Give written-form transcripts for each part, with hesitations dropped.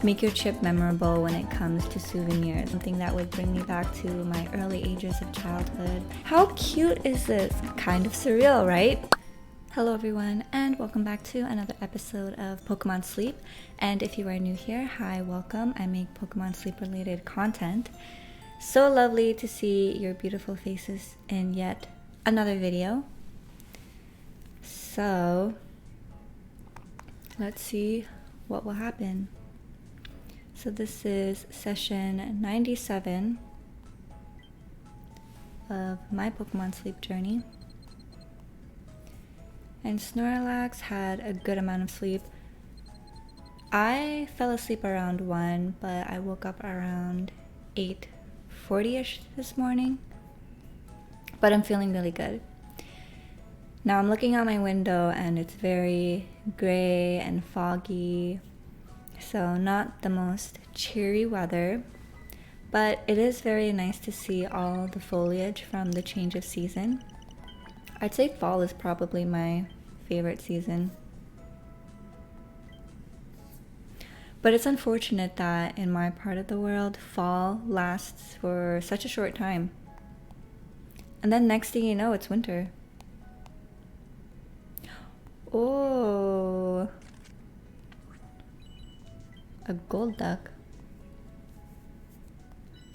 make your trip memorable when it comes to souvenirs. Something that would bring me back to my early ages of childhood. How cute is this? Kind of surreal, right? Hello everyone, and welcome back to another episode of Pokemon Sleep. And if you are new here, hi, welcome. I make Pokemon Sleep related content. So lovely to see your beautiful faces in yet another video. So let's see what will happen. So this is session 97 of my Pokemon Sleep journey. And Snorlax had a good amount of sleep. I fell asleep around 1, but I woke up around 8:40ish this morning. But I'm feeling really good. Now I'm looking out my window and it's very gray and foggy. So not the most cheery weather, but it is very nice to see all the foliage from the change of season. I'd say fall is probably my favorite season. But it's unfortunate that in my part of the world, fall lasts for such a short time. And then next thing you know, it's winter. Oh, a gold duck.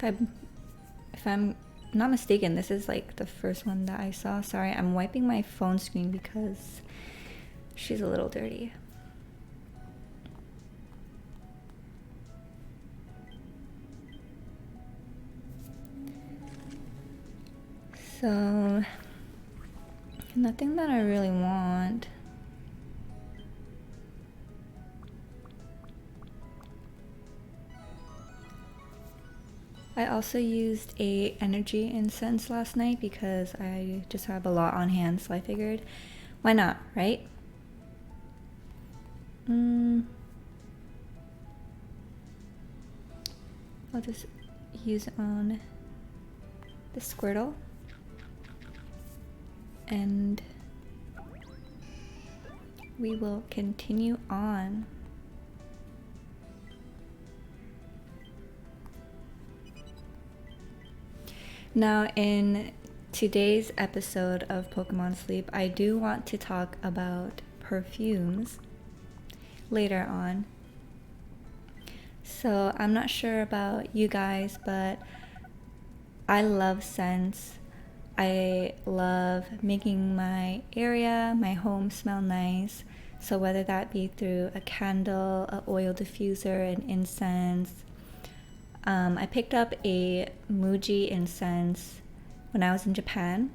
If I'm not mistaken, this is like the first one that I saw. Sorry, I'm wiping my phone screen because she's a little dirty. So, nothing that I really want. I also used a energy incense last night because I just have a lot on hand, so I figured, why not, right? I'll just use it on the Squirtle. And we will continue on. Now, in today's episode of Pokemon Sleep, I do want to talk about perfumes later on. So, I'm not sure about you guys, but I love scents. I love making my area, my home smell nice. So, whether that be through a candle, an oil diffuser, an incense. I picked up a Muji incense when I was in Japan.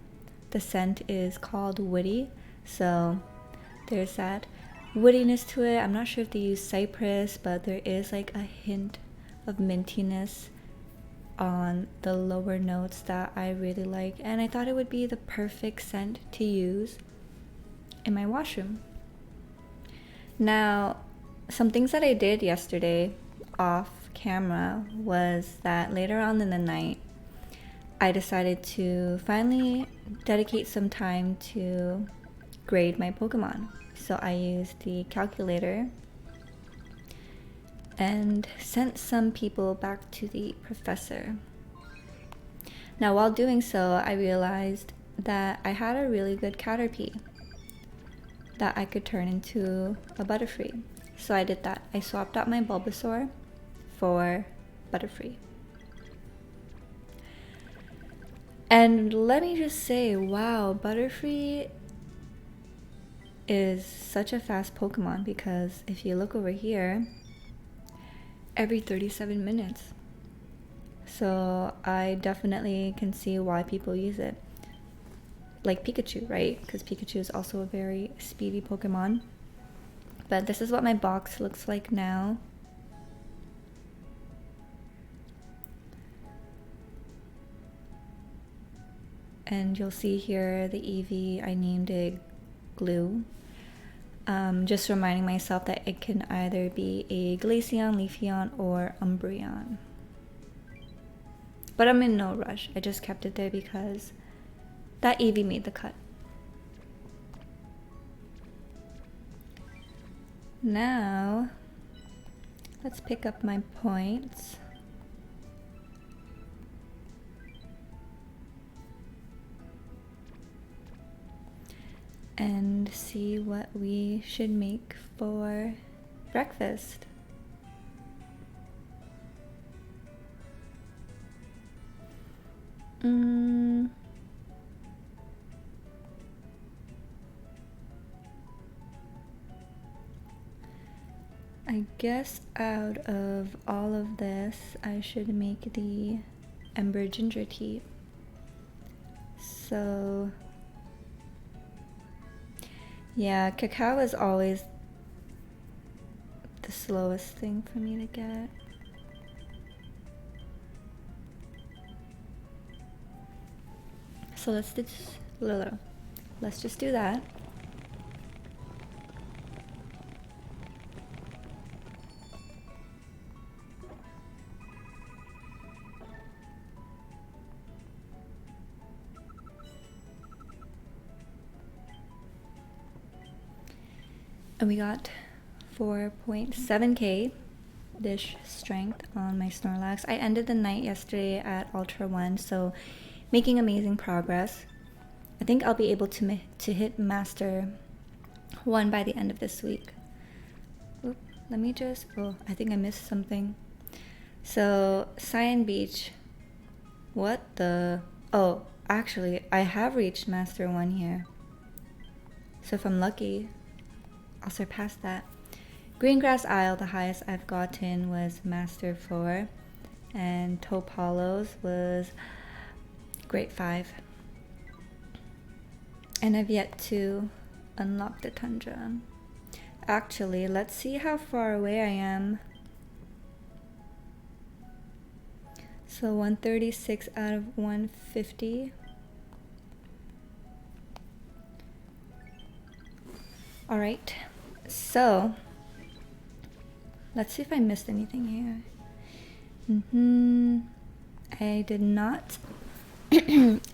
The scent is called Woody, so there's that woodiness to it. I'm not sure if they use cypress, but there is like a hint of mintiness on the lower notes that I really like, and I thought it would be the perfect scent to use in my washroom. Now, some things that I did yesterday off camera was that later on in the night I decided to finally dedicate some time to grade my Pokemon. So I used the calculator and sent some people back to the professor. Now while doing so, I realized that I had a really good Caterpie that I could turn into a Butterfree. So I did that. I swapped out my Bulbasaur for Butterfree. And let me just say, wow, Butterfree is such a fast Pokemon because if you look over here, every 37 minutes. So I definitely can see why people use it. Like Pikachu, right? Because Pikachu is also a very speedy Pokemon. But this is what my box looks like now. And you'll see here the Eevee, I named it Glue. Just reminding myself that it can either be a Glaceon, Leafeon, or Umbreon. But I'm in no rush. I just kept it there because that Eevee made the cut. Now, Let's pick up my points. And see what we should make for breakfast. I guess out of all of this, I should make the ember ginger tea. So yeah, cacao is always the slowest thing for me to get. So let's just do that. And we got 4.7k dish strength on my Snorlax. I ended the night yesterday at Ultra 1, so making amazing progress. I think I'll be able to hit Master 1 by the end of this week. Oop, let me just, oh, I think I missed something. So, Cyan Beach. What the? Oh, actually, I have reached Master 1 here. So if I'm lucky, I'll surpass that. Greengrass Isle, the highest I've gotten was Master 4, and Topalos was Grade 5. And I've yet to unlock the Tundra. Actually, let's see how far away I am. So 136 out of 150. All right. So, let's see if I missed anything here. I did not.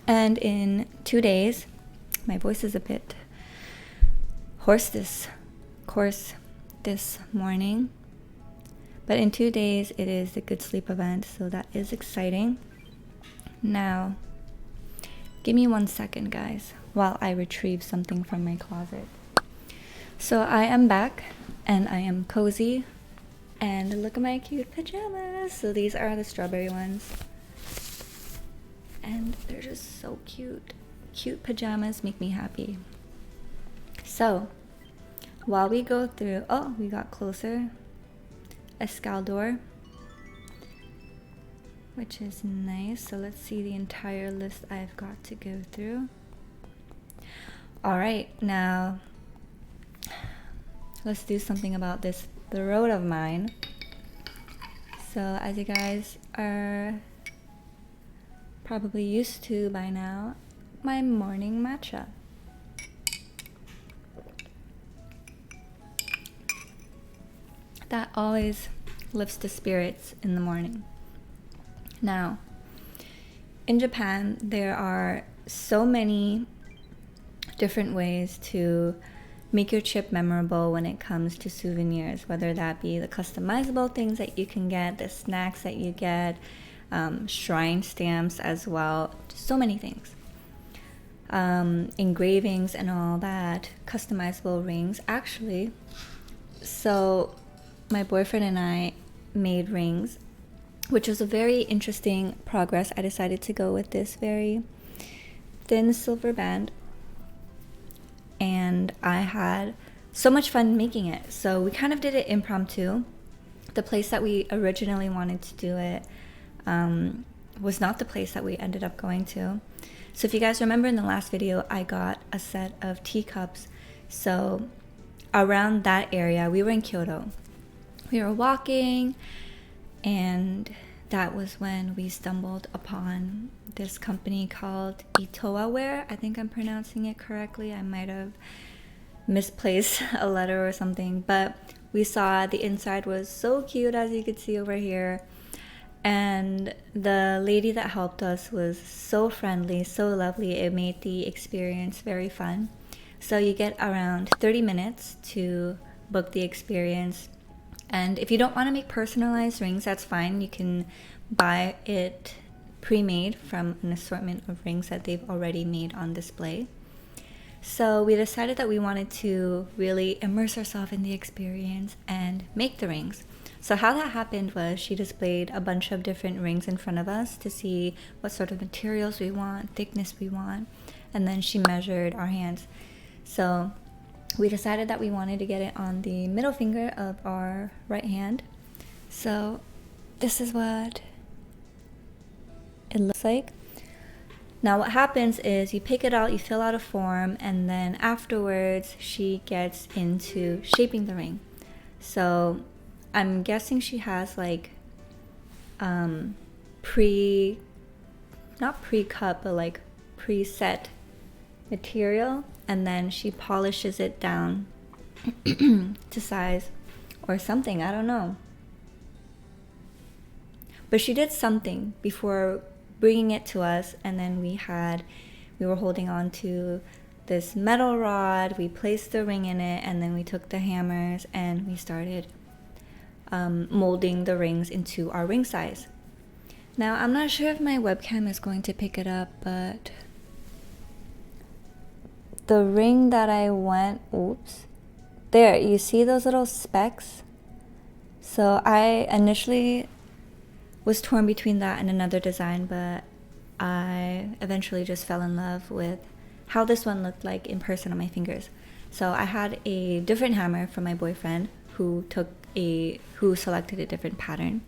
And in 2 days, my voice is a bit hoarse this morning. But in 2 days, it is the Good Sleep event, so that is exciting. Now, give me 1 second, guys, while I retrieve something from my closet. So I am back, and I am cozy, and look at my cute pajamas. So these are the strawberry ones, and they're just so cute. Cute pajamas make me happy. So while we go through, oh, we got closer. Escaldor, which is nice. So let's see the entire list I've got to go through. All right, now let's do something about this throat of mine. So as you guys are probably used to by now, my morning matcha. That always lifts the spirits in the morning. Now, in Japan, there are so many different ways to make your trip memorable when it comes to souvenirs, whether that be the customizable things that you can get, the snacks that you get, shrine stamps as well, so many things. Engravings and all that, customizable rings. Actually, so my boyfriend and I made rings, which was a very interesting progress. I decided to go with this very thin silver band, and I had so much fun making it. So we kind of did it impromptu. The place that we originally wanted to do it was not the place that we ended up going to. So if you guys remember in the last video, I got a set of teacups. So around that area, we were in Kyoto. We were walking, and that was when we stumbled upon this company called Itoa Ware. I think I'm pronouncing it correctly. I might have misplaced a letter or something, but we saw the inside was so cute, as you could see over here. And the lady that helped us was so friendly, so lovely. It made the experience very fun. So you get around 30 minutes to book the experience. And if you don't want to make personalized rings, that's fine. You can buy it pre-made from an assortment of rings that they've already made on display. So we decided that we wanted to really immerse ourselves in the experience and make the rings. So how that happened was she displayed a bunch of different rings in front of us to see what sort of materials we want, thickness we want, and then she measured our hands. So we decided that we wanted to get it on the middle finger of our right hand. So this is what it looks like. Now what happens is you pick it out, you fill out a form, and then afterwards she gets into shaping the ring. So I'm guessing she has like not pre-cut, but like preset material, and then she polishes it down to size or something, I don't know. But she did something before bringing it to us, and then we were holding on to this metal rod, we placed the ring in it, and then we took the hammers and we started molding the rings into our ring size. Now I'm not sure if my webcam is going to pick it up, but the ring that I went, there, you see those little specks? So I initially was torn between that and another design, but I eventually just fell in love with how this one looked like in person on my fingers. So I had a different hammer from my boyfriend who selected a different pattern,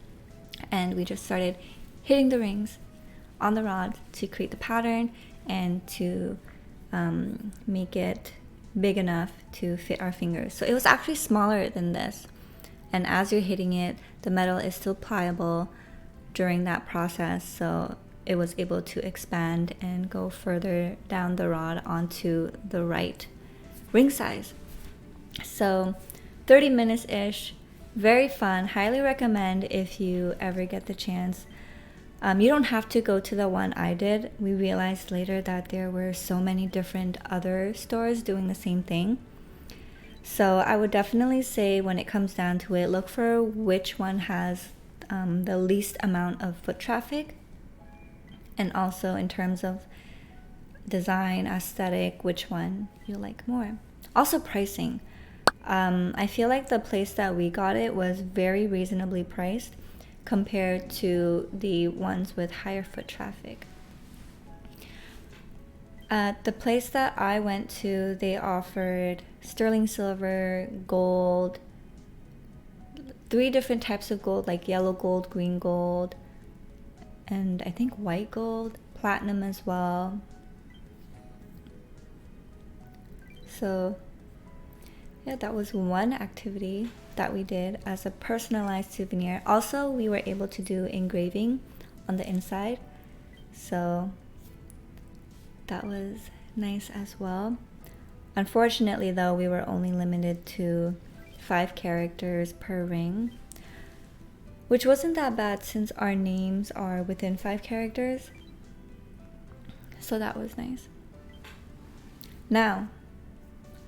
and we just started hitting the rings on the rod to create the pattern and to make it big enough to fit our fingers. So it was actually smaller than this, and as you're hitting it, the metal is still pliable during that process, so it was able to expand and go further down the rod onto the right ring size. So 30 minutes ish, very fun, highly recommend if you ever get the chance. You don't have to go to the one I did. We realized later that there were so many different other stores doing the same thing. So I would definitely say when it comes down to it, look for which one has the least amount of foot traffic, and also in terms of design, aesthetic, which one you like more. Also pricing. I feel like the place that we got it was very reasonably priced compared to the ones with higher foot traffic. At the place that I went to, they offered sterling silver, gold, 3 different types of gold, like yellow gold, green gold, and I think white gold, platinum as well. So yeah, that was one activity that we did as a personalized souvenir. Also, we were able to do engraving on the inside, so that was nice as well. Unfortunately though, we were only limited to 5 characters per ring, which wasn't that bad since our names are within 5 characters. So that was nice. Now,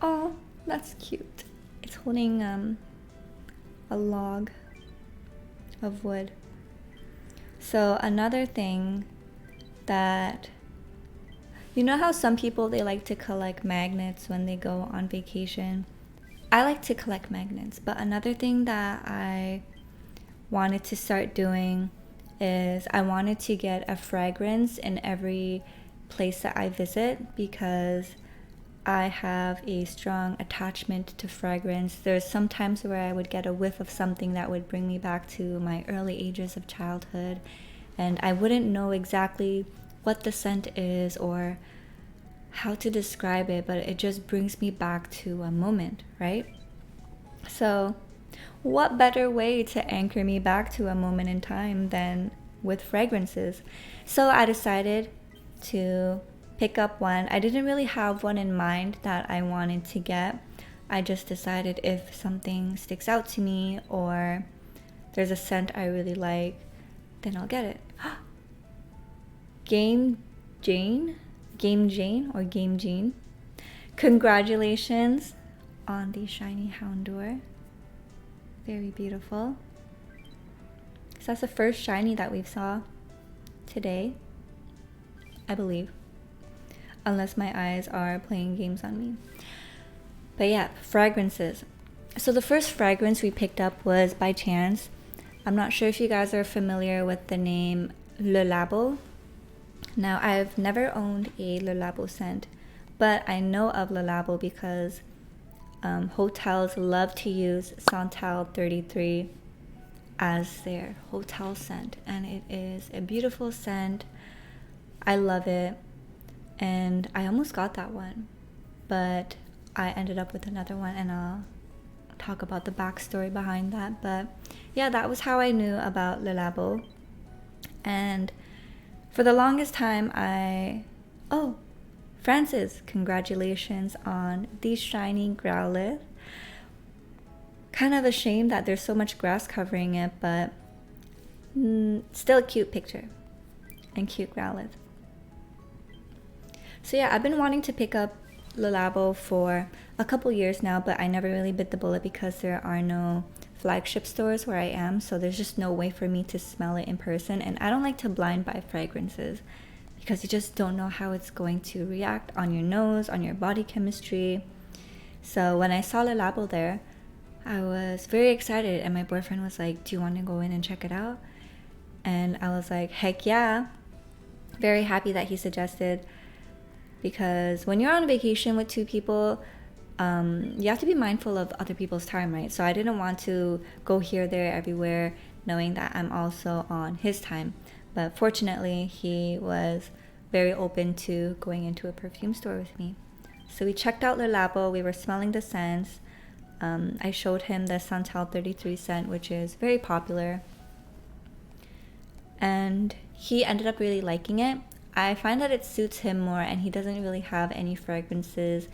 oh, that's cute. It's holding a log of wood. So another thing that, you know how some people, they like to collect magnets when they go on vacation? I like to collect magnets, but another thing that I wanted to start doing is I wanted to get a fragrance in every place that I visit, because I have a strong attachment to fragrance. There's some times where I would get a whiff of something that would bring me back to my early ages of childhood, and I wouldn't know exactly what the scent is or how to describe it, but it just brings me back to a moment, right? So what better way to anchor me back to a moment in time than with fragrances? So I decided to pick up one. I didn't really have one in mind that I wanted to get. I just decided if something sticks out to me or there's a scent I really like, then I'll get it. Game Jane. Congratulations on the shiny Houndour. Very beautiful. So that's the first shiny that we've saw today, I believe. Unless my eyes are playing games on me. But yeah, fragrances. So the first fragrance we picked up was by chance. I'm not sure if you guys are familiar with the name Le Labo. Now, I've never owned a Le Labo scent, but I know of Le Labo because hotels love to use Santal 33 as their hotel scent, and it is a beautiful scent. I love it, and I almost got that one, but I ended up with another one, and I'll talk about the backstory behind that. But yeah, that was how I knew about Le Labo. And for the longest time, oh, Francis, congratulations on the shiny Growlithe. Kind of a shame that there's so much grass covering it, but still a cute picture and cute Growlithe. So yeah, I've been wanting to pick up Le Labo for a couple years now, but I never really bit the bullet because there are no flagship stores where I am, so there's just no way for me to smell it in person, and I don't like to blind buy fragrances because you just don't know how it's going to react on your nose, on your body chemistry. So when I saw Le Labo there, I was very excited, and my boyfriend was like, do you want to go in and check it out? And I was like, heck yeah. Very happy that he suggested, because when you're on vacation with two people, you have to be mindful of other people's time, right? So I didn't want to go here, there, everywhere, knowing that I'm also on his time. But fortunately, he was very open to going into a perfume store with me. So we checked out Le Labo. We were smelling the scents. I showed him the Santal 33 scent, which is very popular. And he ended up really liking it. I find that it suits him more, and he doesn't really have any fragrances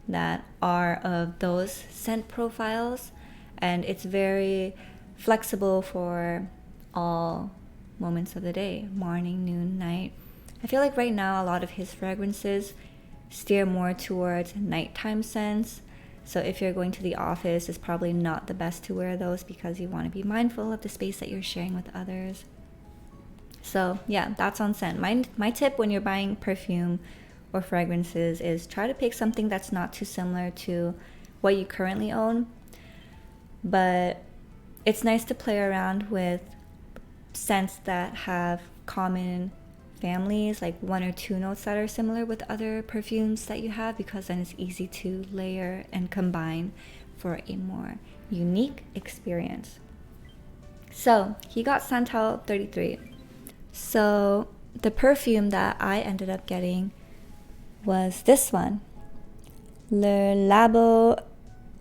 that are of those scent profiles, and it's very flexible for all moments of the day, morning, noon, night. I feel like right now a lot of his fragrances steer more towards nighttime scents, so if you're going to the office, it's probably not the best to wear those because you want to be mindful of the space that you're sharing with others. So yeah, that's on scent. My tip when you're buying perfume or fragrances is try to pick something that's not too similar to what you currently own. But it's nice to play around with scents that have common families, like one or two notes that are similar with other perfumes that you have, because then it's easy to layer and combine for a more unique experience. So he got Santal 33. So the perfume that I ended up getting was this one, Le Labo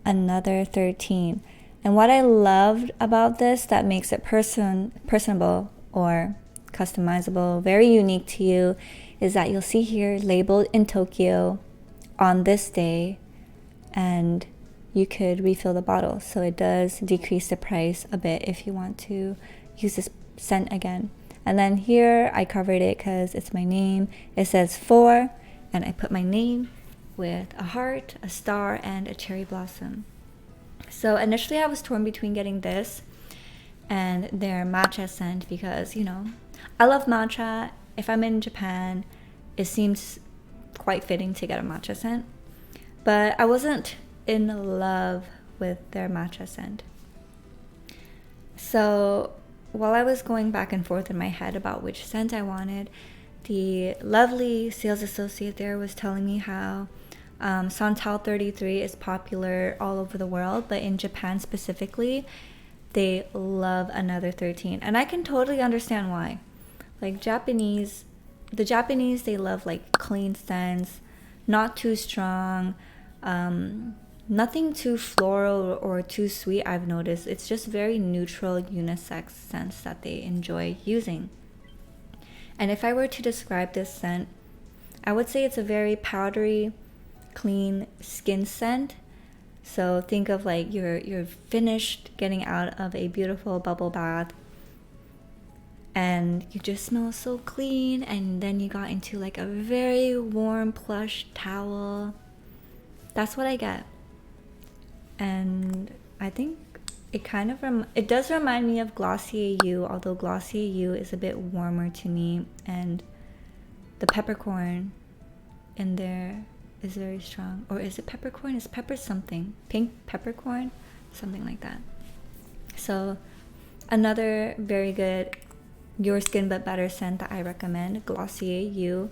Another 13. And what I loved about this that makes it personable or customizable, very unique to you, is that you'll see here labeled in Tokyo on this day, and you could refill the bottle. So it does decrease the price a bit if you want to use this scent again. And then here I covered it because it's my name. It says 4, and I put my name with a heart, a star, and a cherry blossom. So initially I was torn between getting this and their matcha scent because, you know, I love matcha. If I'm in Japan, it seems quite fitting to get a matcha scent. But I wasn't in love with their matcha scent. So while I was going back and forth in my head about which scent I wanted, the lovely sales associate there was telling me how Santal 33 is popular all over the world, but in Japan specifically, they love Another 13. And I can totally understand why. Like the Japanese, they love like clean scents, not too strong, nothing too floral or too sweet, I've noticed. It's just very neutral, unisex scents that they enjoy using. And if I were to describe this scent, I would say it's a very powdery, clean skin scent. So think of like you're finished getting out of a beautiful bubble bath, and you just smell so clean, and then you got into like a very warm plush towel. That's what I get. And I think it does remind me of Glossier You, although Glossier You is a bit warmer to me, and the peppercorn in there is very strong. Or is it peppercorn? Is pepper something? Pink peppercorn? Something like that. So another very good Your Skin But Better scent that I recommend, Glossier You.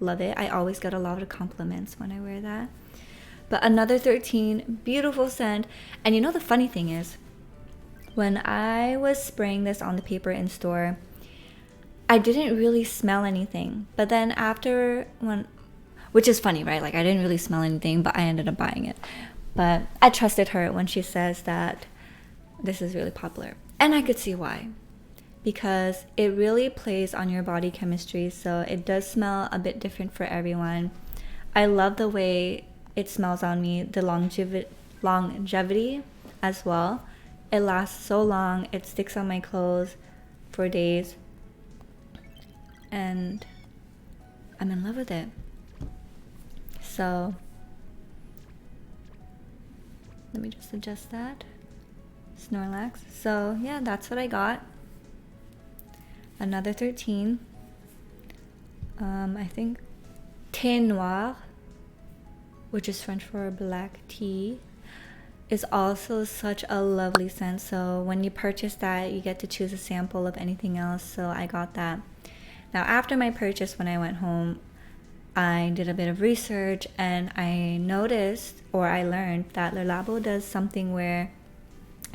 Love it. I always get a lot of compliments when I wear that. But another 13, beautiful scent. And you know the funny thing is, when I was spraying this on the paper in store, I didn't really smell anything. But then after which is funny, right? Like I didn't really smell anything, but I ended up buying it. But I trusted her when she says that this is really popular. And I could see why. Because it really plays on your body chemistry, so it does smell a bit different for everyone. I love the way it smells on me, the longevity as well. It lasts so long, it sticks on my clothes for days, and I'm in love with it. So let me just adjust that. Snorlax. So yeah, that's what I got. Another 13. I think Thé Noir, which is French for black tea, is also such a lovely scent. So when you purchase that, you get to choose a sample of anything else. So I got that. Now after my purchase, when I went home, I did a bit of research and I noticed, or I learned, that Le Labo does something where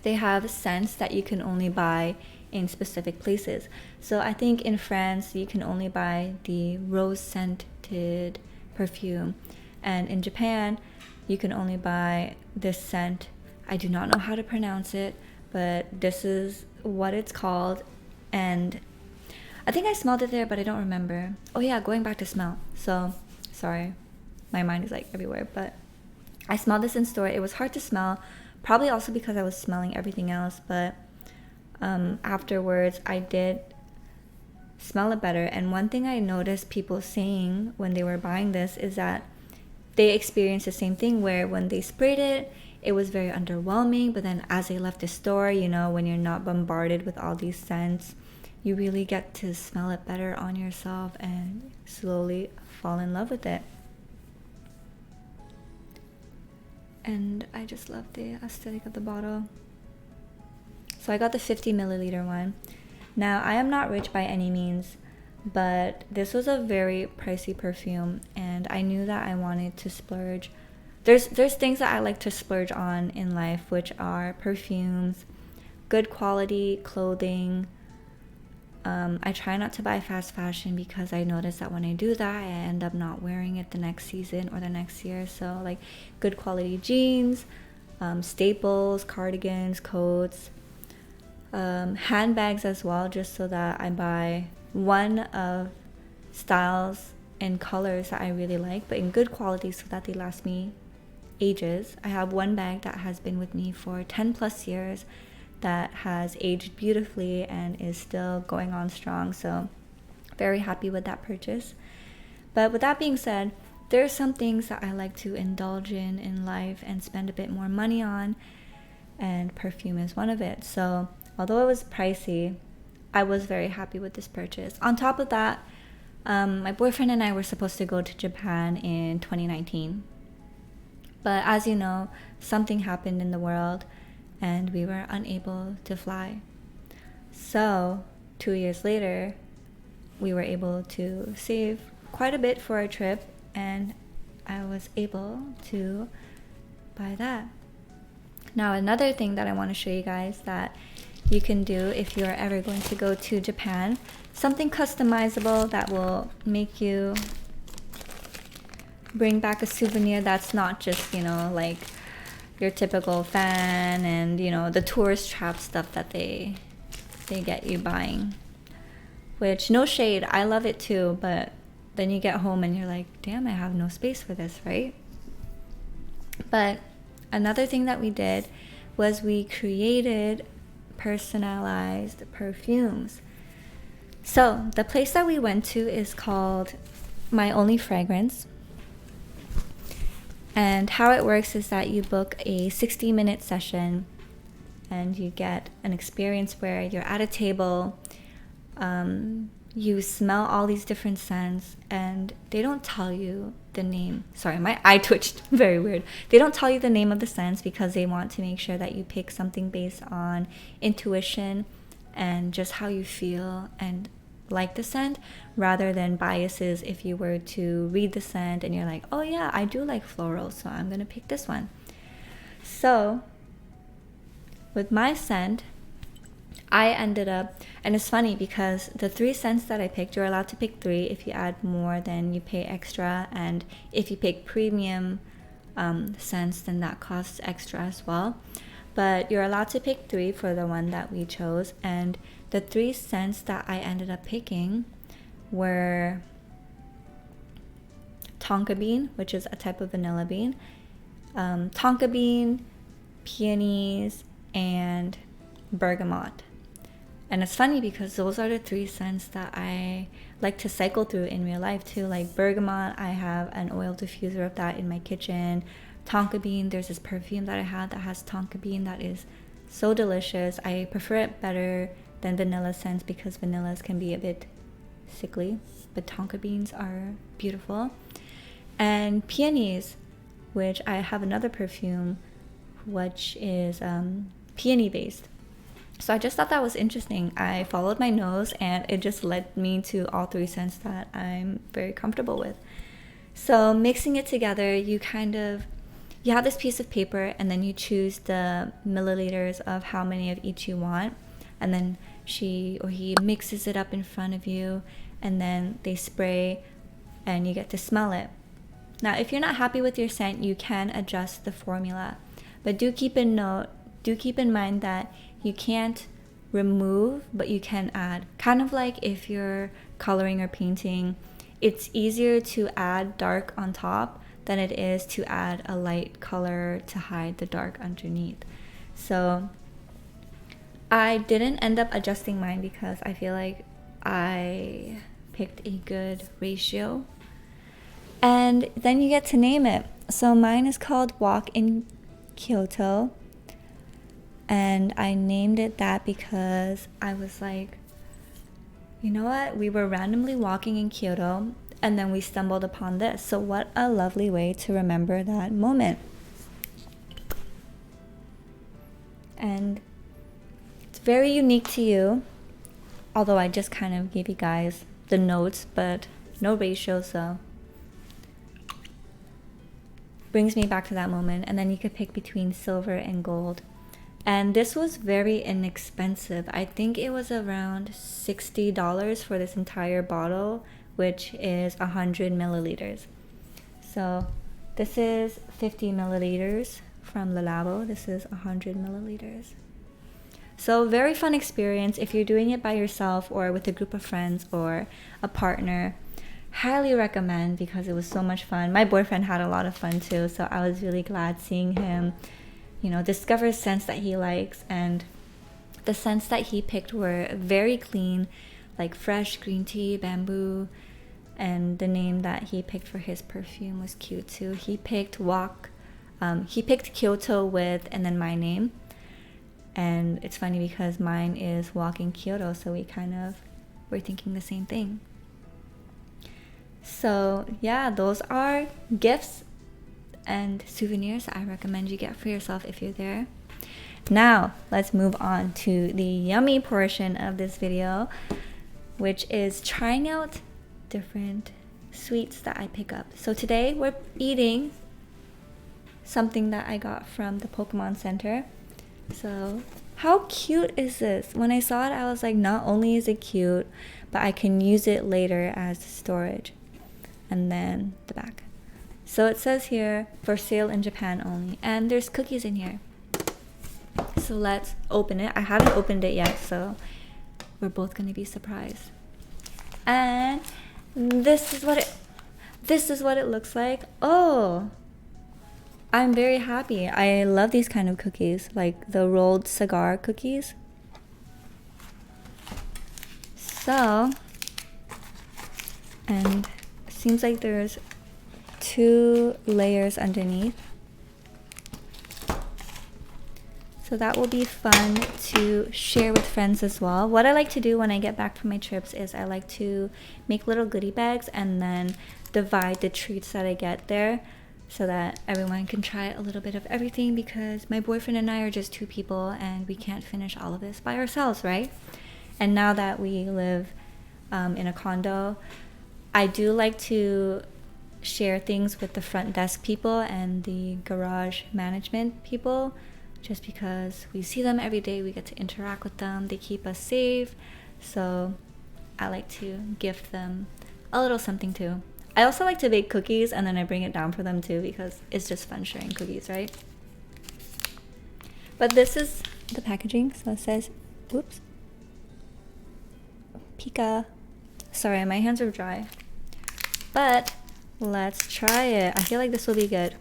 they have scents that you can only buy in specific places. So I think in France you can only buy the rose scented perfume, and in Japan you can only buy this scent. I do not know how to pronounce it, but this is what it's called, and I think I smelled it there, but I don't remember. Oh yeah, going back to smell. So sorry, my mind is like everywhere, but I smelled this in store. It was hard to smell, probably also because I was smelling everything else, but afterwards I did smell it better. And one thing I noticed people saying when they were buying this is that they experienced the same thing, where when they sprayed it, it was very underwhelming, but then as they left the store, you know, when you're not bombarded with all these scents, you really get to smell it better on yourself and slowly fall in love with it. And I just love the aesthetic of the bottle. So I got the 50 milliliter one. Now I am not rich by any means, but this was a very pricey perfume, and I knew that I wanted to splurge. There's things that I like to splurge on in life, which are perfumes, good quality clothing. I try not to buy fast fashion because I notice that when I do that, I end up not wearing it the next season or the next year. So like good quality jeans, staples, cardigans, coats, handbags as well, just so that I buy one of styles and colors that I really like, but in good quality so that they last me ages. I have one bag that has been with me for 10 plus years that has aged beautifully and is still going on strong, so very happy with that purchase. But with that being said, there are some things that I like to indulge in life and spend a bit more money on, and perfume is one of it. So although it was pricey, I was very happy with this purchase. On top of that, my boyfriend and I were supposed to go to Japan in 2019. But as you know, something happened in the world and we were unable to fly. So 2 years later, we were able to save quite a bit for our trip, and I was able to buy that. Now another thing that I want to show you guys that you can do if you're ever going to go to Japan, something customizable that will make you bring back a souvenir that's not just, you know, like your typical fan and, you know, the tourist trap stuff that they get you buying. Which, no shade, I love it too, but then you get home and you're like, damn, I have no space for this, right? But another thing that we did was we created personalized perfumes. So the place that we went to is called My Only Fragrance. And how it works is that you book a 60-minute session, and you get an experience where you're at a table, you smell all these different scents, and they don't tell you the name. Sorry, my eye twitched. Very weird. They don't tell you the name of the scents because they want to make sure that you pick something based on intuition and just how you feel and like the scent, rather than biases. If you were to read the scent and you're like, oh yeah, I do like floral, so I'm gonna pick this one. So with my scent, I ended up, and it's funny because the 3 scents that I picked, you're allowed to pick 3. If you add more, then you pay extra, and if you pick premium scents, then that costs extra as well. But you're allowed to pick 3 for the one that we chose, and the 3 scents that I ended up picking were tonka bean, which is a type of vanilla bean, tonka bean, peonies, and bergamot. And it's funny because those are the 3 scents that I like to cycle through in real life too. Like bergamot, I have an oil diffuser of that in my kitchen. Tonka bean, there's this perfume that I have that has tonka bean that is so delicious. I prefer it better than vanilla scents because vanillas can be a bit sickly, but tonka beans are beautiful. And peonies, which I have another perfume which is peony based. So I just thought that was interesting. I followed my nose and it just led me to all 3 scents that I'm very comfortable with. So mixing it together, you have this piece of paper and then you choose the milliliters of how many of each you want, and then she or he mixes it up in front of you, and then they spray and you get to smell it. Now if you're not happy with your scent, you can adjust the formula, but do keep in mind that you can't remove, but you can add. Kind of like if you're coloring or painting, it's easier to add dark on top than it is to add a light color to hide the dark underneath. So I didn't end up adjusting mine because I feel like I picked a good ratio. And then you get to name it. So mine is called Walk in Kyoto. And I named it that because I was like, you know what? We were randomly walking in Kyoto and then we stumbled upon this. So what a lovely way to remember that moment. And it's very unique to you. Although I just kind of gave you guys the notes, but no ratio, so brings me back to that moment. And then you could pick between silver and gold. And this was very inexpensive. I think it was around $60 for this entire bottle, which is 100 milliliters. So this is 50 milliliters from Le Labo. This is 100 milliliters. So very fun experience. If you're doing it by yourself or with a group of friends or a partner, highly recommend because it was so much fun. My boyfriend had a lot of fun too, so I was really glad seeing him discover scents that he likes. And the scents that he picked were very clean, like fresh green tea, bamboo, and the name that he picked for his perfume was cute too. He picked Kyoto with and then my name. And it's funny because mine is Walk in Kyoto, so we're thinking the same thing. So yeah, those are gifts and souvenirs I recommend you get for yourself if you're there. Now let's move on to the yummy portion of this video, which is trying out different sweets that I pick up. So today we're eating something that I got from the Pokémon Center. So how cute is this? When I saw it, I was like, not only is it cute, but I can use it later as storage. And then the back. So it says here, for sale in Japan only. And there's cookies in here. So let's open it. I haven't opened it yet, so we're both going to be surprised. And this is what it looks like. Oh, I'm very happy. I love these kind of cookies, like the rolled cigar cookies. So, and it seems like there's 2 layers underneath. So that will be fun to share with friends as well. What I like to do when I get back from my trips is I like to make little goodie bags and then divide the treats that I get there so that everyone can try a little bit of everything, because my boyfriend and I are just 2 people and we can't finish all of this by ourselves, right? And now that we live in a condo, I do like to share things with the front desk people and the garage management people, just because we see them every day, we get to interact with them, they keep us safe. So I like to gift them a little something too. I also like to bake cookies and then I bring it down for them too, because it's just fun sharing cookies, right? But this is the packaging. So it says, whoops, Pika. Sorry, my hands are dry. But let's try it. I feel like this will be good.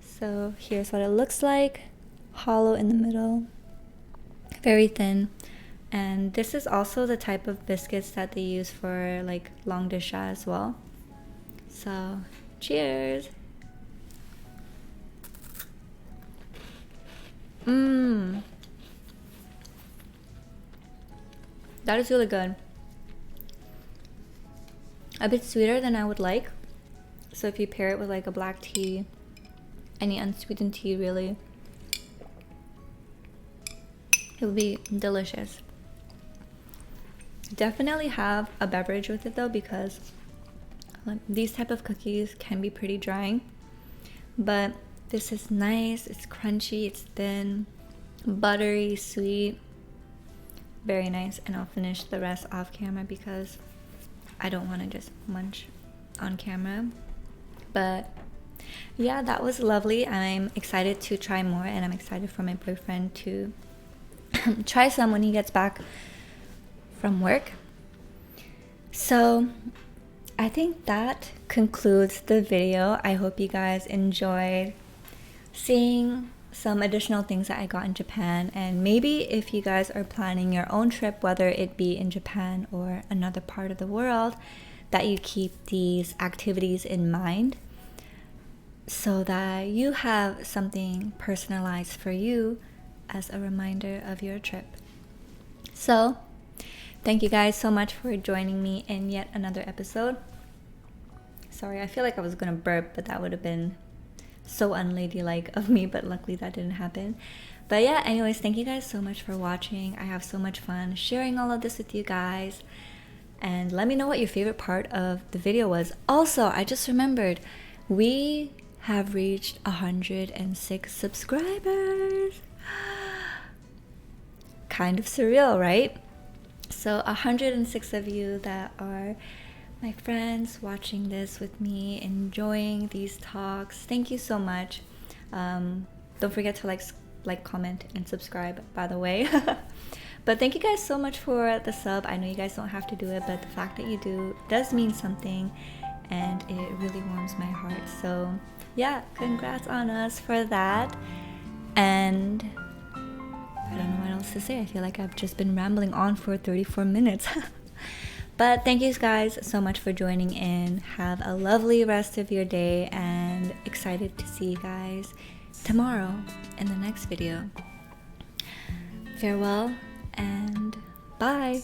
So here's what it looks like. Hollow in the middle. Very thin. And this is also the type of biscuits that they use for like langue de chat as well. So cheers. That is really good. A bit sweeter than I would like. So if you pair it with like a black tea, any unsweetened tea really, it would be delicious. Definitely have a beverage with it though, because these type of cookies can be pretty drying. But this is nice, it's crunchy, it's thin, buttery, sweet. Very nice. And I'll finish the rest off camera because I don't want to just munch on camera. But yeah, that was lovely. I'm excited to try more, and I'm excited for my boyfriend to try some when he gets back from work. So I think that concludes the video. I hope you guys enjoyed seeing some additional things that I got in Japan, and maybe if you guys are planning your own trip, whether it be in Japan or another part of the world, that you keep these activities in mind so that you have something personalized for you as a reminder of your trip. So thank you guys so much for joining me in yet another episode. Sorry, I feel like I was gonna burp, but that would have been so unladylike of me, but luckily that didn't happen. But yeah, anyways, thank you guys so much for watching. I have so much fun sharing all of this with you guys, and let me know what your favorite part of the video was. Also, I just remembered we have reached 106 subscribers. Kind of surreal, right? So 106 of you that are my friends watching this with me, enjoying these talks. Thank you so much. Don't forget to like, comment, and subscribe, by the way. But thank you guys so much for the sub. I know you guys don't have to do it, but the fact that you do does mean something, and it really warms my heart. So yeah, congrats on us for that. And I don't know what else to say. I feel like I've just been rambling on for 34 minutes. But thank you guys so much for joining in. Have a lovely rest of your day, and excited to see you guys tomorrow in the next video. Farewell and bye.